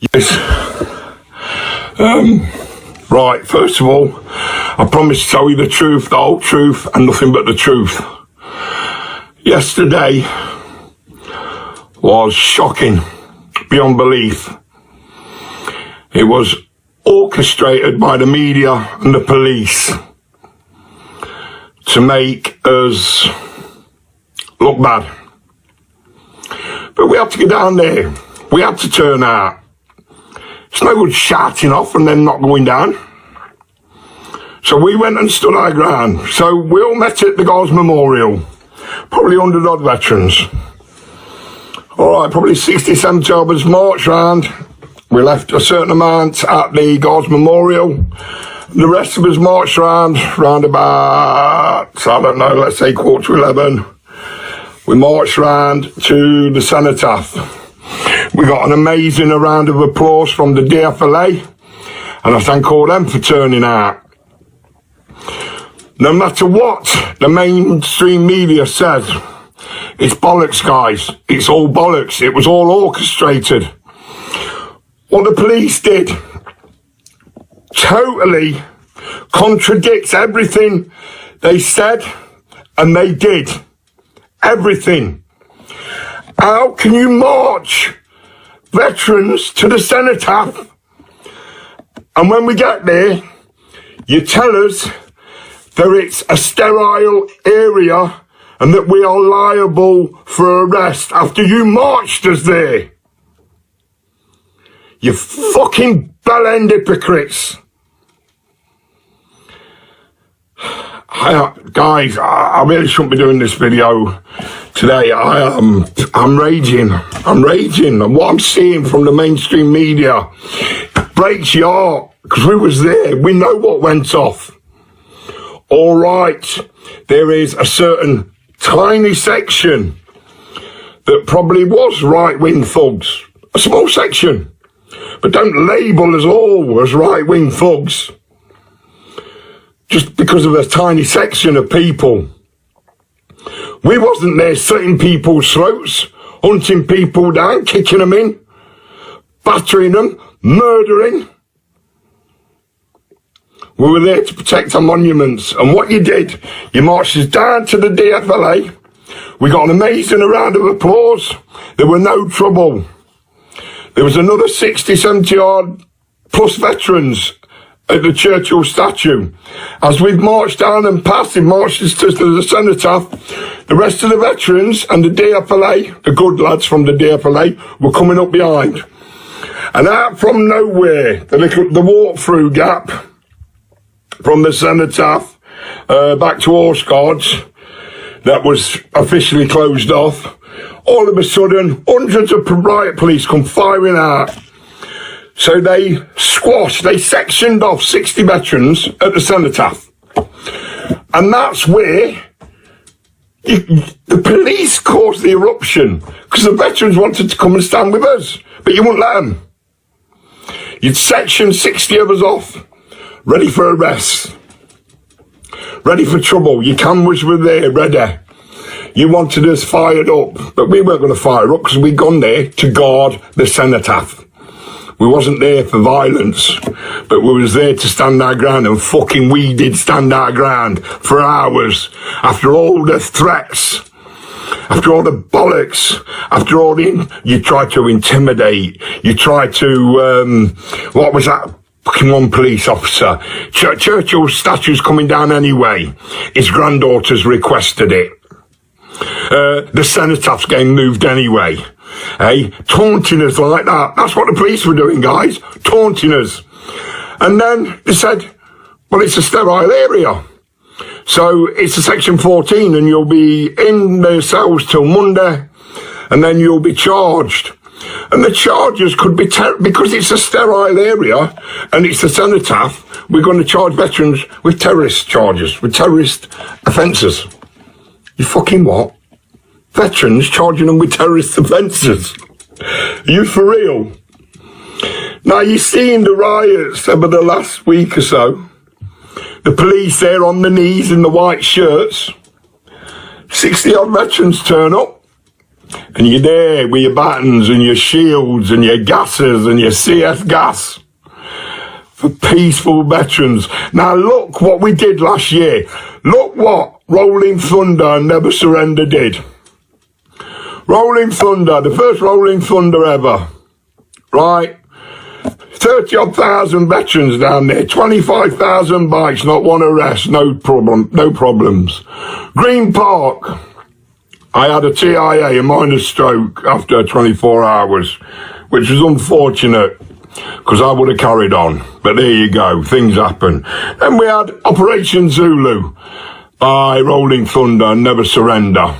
Yes. Right, first of all, I promise to tell you the truth, the whole truth, and nothing but the truth. Yesterday was shocking, beyond belief. It was orchestrated by the media and the police to make us look bad. But we had to get down there. We had to turn out. It's no good shouting off and then not going down. So we went and stood our ground. So we all met at the Guards Memorial. Probably 100 odd veterans. All right, probably 60, 70 of us marched round. We left a certain amount at the Guards Memorial. The rest of us marched round about, I don't know, let's say 11:15. We marched round to the cenotaph. We got an amazing round of applause from the DFLA, and I thank all them for turning out. No matter what the mainstream media says, it's bollocks, guys. It's all bollocks. It was all orchestrated. What the police did totally contradicts everything they said and they did. Everything. How can you march veterans to the cenotaph, and when we get there, you tell us that it's a sterile area and that we are liable for arrest after you marched us there? You fucking bell-end hypocrites. Guys, I really shouldn't be doing this video today. I'm raging. And what I'm seeing from the mainstream media breaks your heart, because we was there. We know what went off. All right, there is a certain tiny section that probably was right-wing thugs. A small section. But don't label us all as right-wing thugs just because of a tiny section of people. We wasn't there slitting people's throats, hunting people down, kicking them in, battering them, murdering. We were there to protect our monuments. And what you did, you marched us down to the DFLA. We got an amazing round of applause. There were no trouble. There was another 60, 70 odd plus veterans at the Churchill statue. As we've marched down and passed, we've marched us to the cenotaph. The rest of the veterans and the DFLA, the good lads from the DFLA, were coming up behind. And out from nowhere, the walk-through gap from the cenotaph back to Horse Guards, that was officially closed off. All of a sudden, hundreds of riot police come firing out. So they sectioned off 60 veterans at the cenotaph. And that's where the police caused the eruption, because the veterans wanted to come and stand with us, but you wouldn't let them. You'd section 60 of us off, ready for arrest, ready for trouble. Your cameras were there, ready. You wanted us fired up, but we weren't going to fire up because we'd gone there to guard the cenotaph. We wasn't there for violence, but we was there to stand our ground, and fucking we did stand our ground for hours. After all the threats, after all the bollocks, after all you tried to intimidate, you tried to, what was that? Fucking one police officer. Churchill's statue's coming down anyway. His granddaughter's requested it. The cenotaph's getting moved anyway. Hey, taunting us like that. That's what the police were doing, guys. Taunting us. And then they said, well, it's a sterile area. So it's a section 14 and you'll be in the cells till Monday and then you'll be charged. And the charges could be, because it's a sterile area and it's a cenotaph, we're going to charge veterans with terrorist charges, with terrorist offences. You fucking what? Veterans charging them with terrorist offences? Are you for real? Now, you've seen the riots over the last week or so. The police there on the knees in the white shirts. 60 odd veterans turn up. And you're there with your batons and your shields and your gases and your CF gas for peaceful veterans. Now look what we did last year. Look what Rolling Thunder and Never Surrender did. Rolling Thunder, the first Rolling Thunder ever, right? 30-odd thousand veterans down there, 25,000 bikes, not one arrest, no problems. Green Park, I had a TIA, a minor stroke, after 24 hours, which was unfortunate, because I would have carried on. But there you go, things happen. Then we had Operation Zulu by Rolling Thunder and Never Surrender.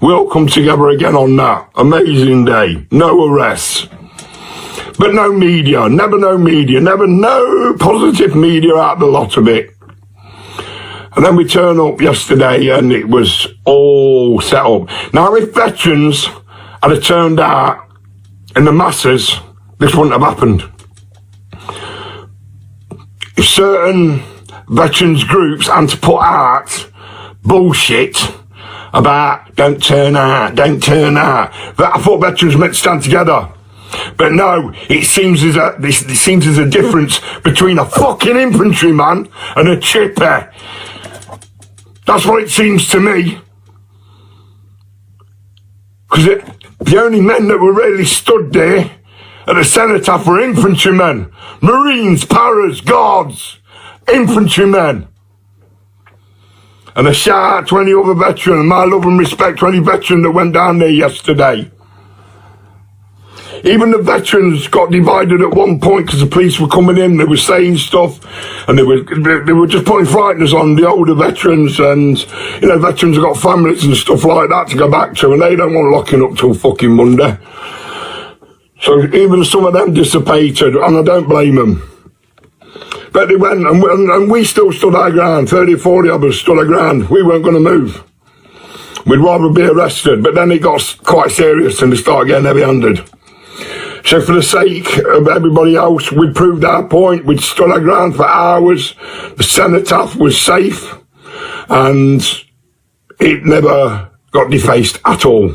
We all come together again on that. Amazing day. No arrests. But no media. Never no media. Never no positive media out of the lot of it. And then we turn up yesterday and it was all set up. Now if veterans had have turned out in the masses, this wouldn't have happened. If certain veterans groups had to put out bullshit about don't turn out, that I thought veterans meant to stand together. But no, it seems there's a difference between a fucking infantryman and a chipper. That's what it seems to me. Because the only men that were really stood there at the cenotaph were infantrymen, Marines, paras, guards, infantrymen. And a shout out to any other veteran, and my love and respect to any veteran that went down there yesterday. Even the veterans got divided at one point because the police were coming in, they were saying stuff, and they were just putting frighteners on the older veterans, and, you know, veterans have got families and stuff like that to go back to, and they don't want locking up till fucking Monday. So even some of them dissipated, and I don't blame them. But they went, and we still stood our ground. 30 or 40 of us stood our ground. We weren't going to move. We'd rather be arrested. But then it got quite serious and they started getting heavy-handed. So for the sake of everybody else, we proved our point. We'd stood our ground for hours. The cenotaph was safe. And it never got defaced at all.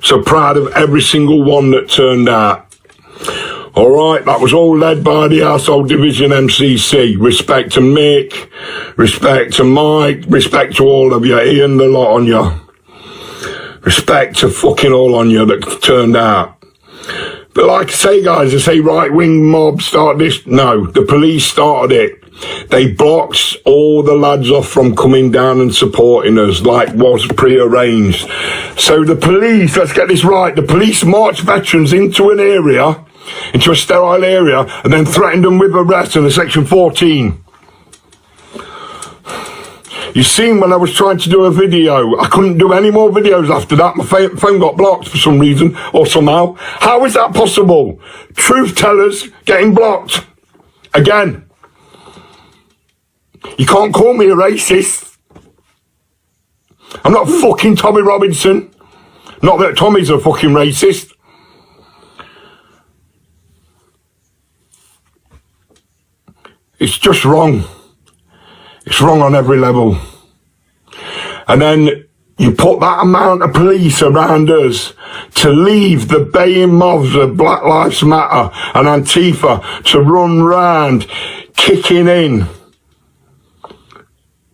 So proud of every single one that turned out. Alright, that was all led by the Arsehole Division MCC. Respect to Mick, respect to Mike, respect to all of you, Ian, the lot on you. Respect to fucking all on you that turned out. But like I say, guys, I say right-wing mob start this. No, the police started it. They blocked all the lads off from coming down and supporting us like was pre-arranged. So the police, let's get this right, the police marched veterans into an area, into a sterile area, and then threatened them with arrest under Section 14. You seen when I was trying to do a video, I couldn't do any more videos after that. My phone got blocked for some reason or somehow. How is that possible? Truth tellers getting blocked. Again. You can't call me a racist. I'm not fucking Tommy Robinson. Not that Tommy's a fucking racist. It's just wrong. It's wrong on every level. And then you put that amount of police around us to leave the baying mobs of Black Lives Matter and Antifa to run round kicking in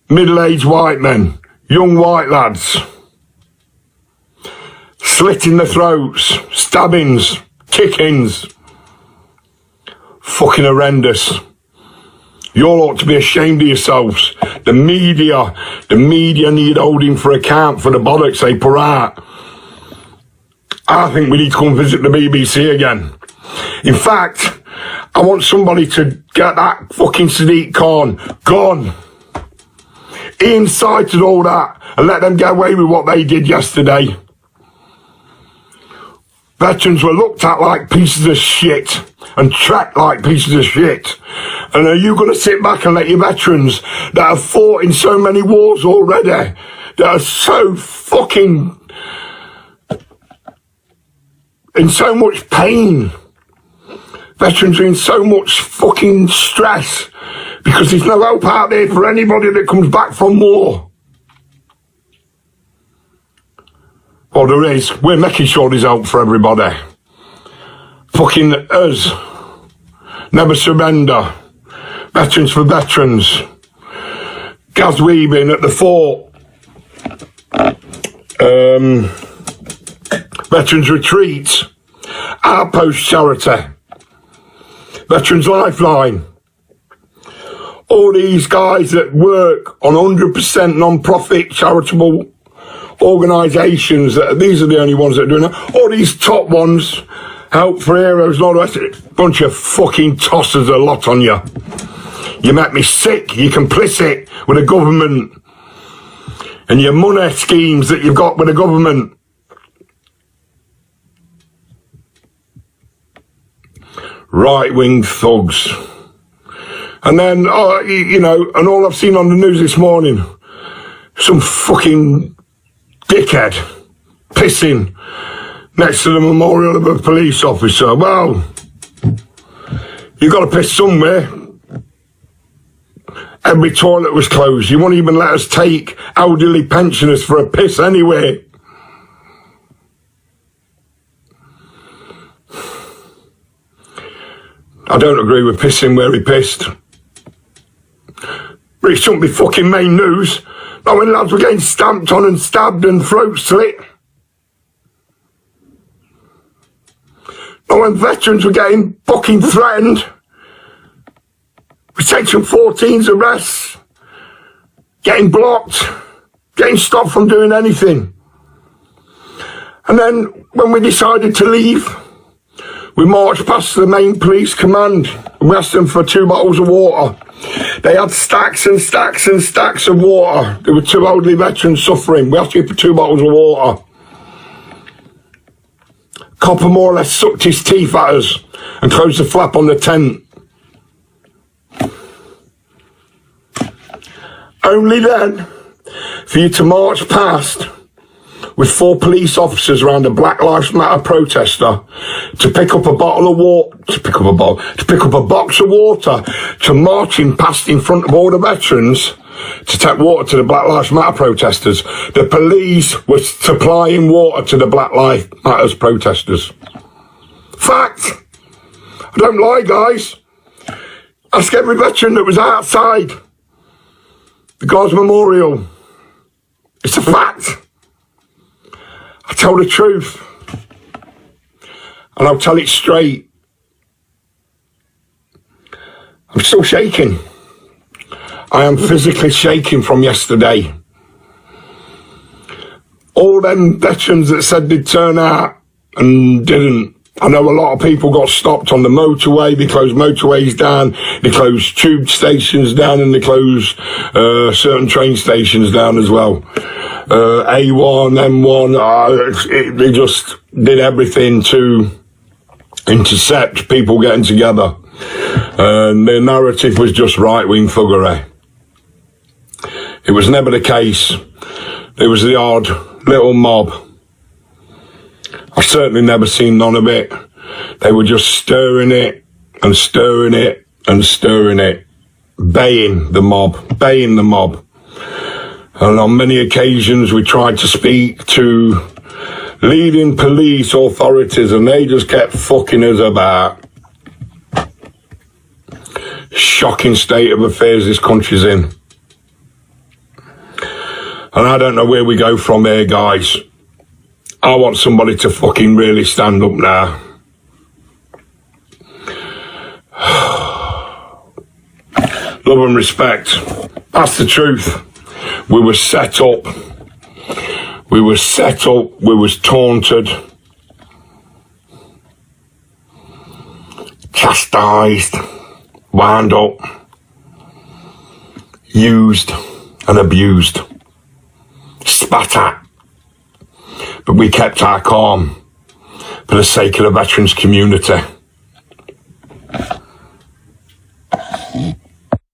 middle-aged white men, young white lads, slitting their throats, stabbings, kickings. Fucking horrendous. You all ought to be ashamed of yourselves. The media need holding for account for the bollocks they put out. I think we need to come visit the BBC again. In fact, I want somebody to get that fucking Sadiq Khan gone. He incited all that and let them get away with what they did yesterday. Veterans were looked at like pieces of shit and tracked like pieces of shit. And are you going to sit back and let your veterans that have fought in so many wars already, that are so fucking in so much pain, veterans are in so much fucking stress because there's no hope out there for anybody that comes back from war. Well, there is. We're making sure there's hope for everybody. Fucking us. Never surrender. Veterans for veterans. Gaz Weaving at the fort. Veterans retreats. Outpost charity. Veterans Lifeline. All these guys that work on 100% non-profit charitable organisations, these are the only ones that are doing it. All these top ones, Help for Heroes and all the rest of it, bunch of fucking tossers, a lot on you. You make me sick. You're complicit with the government and your money schemes that you've got with the government. Right-wing thugs. And then, you know, and all I've seen on the news this morning, some fucking dickhead pissing next to the memorial of a police officer. Well, you got to piss somewhere. Every toilet was closed. You won't even let us take elderly pensioners for a piss anyway. I don't agree with pissing where he pissed. But it shouldn't be fucking main news. Not when lads were getting stamped on and stabbed and throats slit. Not when veterans were getting fucking threatened. With Section 14's arrests. Getting blocked. Getting stopped from doing anything. And then when we decided to leave, we marched past the main police command and we asked them for 2 bottles of water. They had stacks and stacks and stacks of water. There were 2 elderly veterans suffering. We asked you for 2 bottles of water. Copper more or less sucked his teeth at us and closed the flap on the tent. Only then, for you to march past with 4 police officers around a Black Lives Matter protester to pick up a bottle of water, to pick up a box of water, to marching past in front of all the veterans to take water to the Black Lives Matter protesters. The police were supplying water to the Black Lives Matter protesters. Fact. I don't lie, guys. Ask every veteran that was outside the Guards Memorial. It's a fact. I tell the truth. And I'll tell it straight. I'm still shaking. I am physically shaking from yesterday. All them veterans that said they'd turn out and didn't. I know a lot of people got stopped on the motorway. They closed motorways down. They closed tube stations down, and they closed certain train stations down as well. A1, M1, they just did everything to intercept people getting together. And their narrative was just right-wing thuggery. It was never the case. It was the odd little mob. I've certainly never seen none of it. They were just stirring it and stirring it and stirring it. Baying the mob. And on many occasions we tried to speak to leading police authorities and they just kept fucking us about. Shocking state of affairs this country's in. And I don't know where we go from here, guys. I want somebody to fucking really stand up now. Love and respect. That's the truth. We were set up. We were taunted. Chastised. Wound up. Used and abused. Spat at. But we kept our calm for the sake of the veterans community.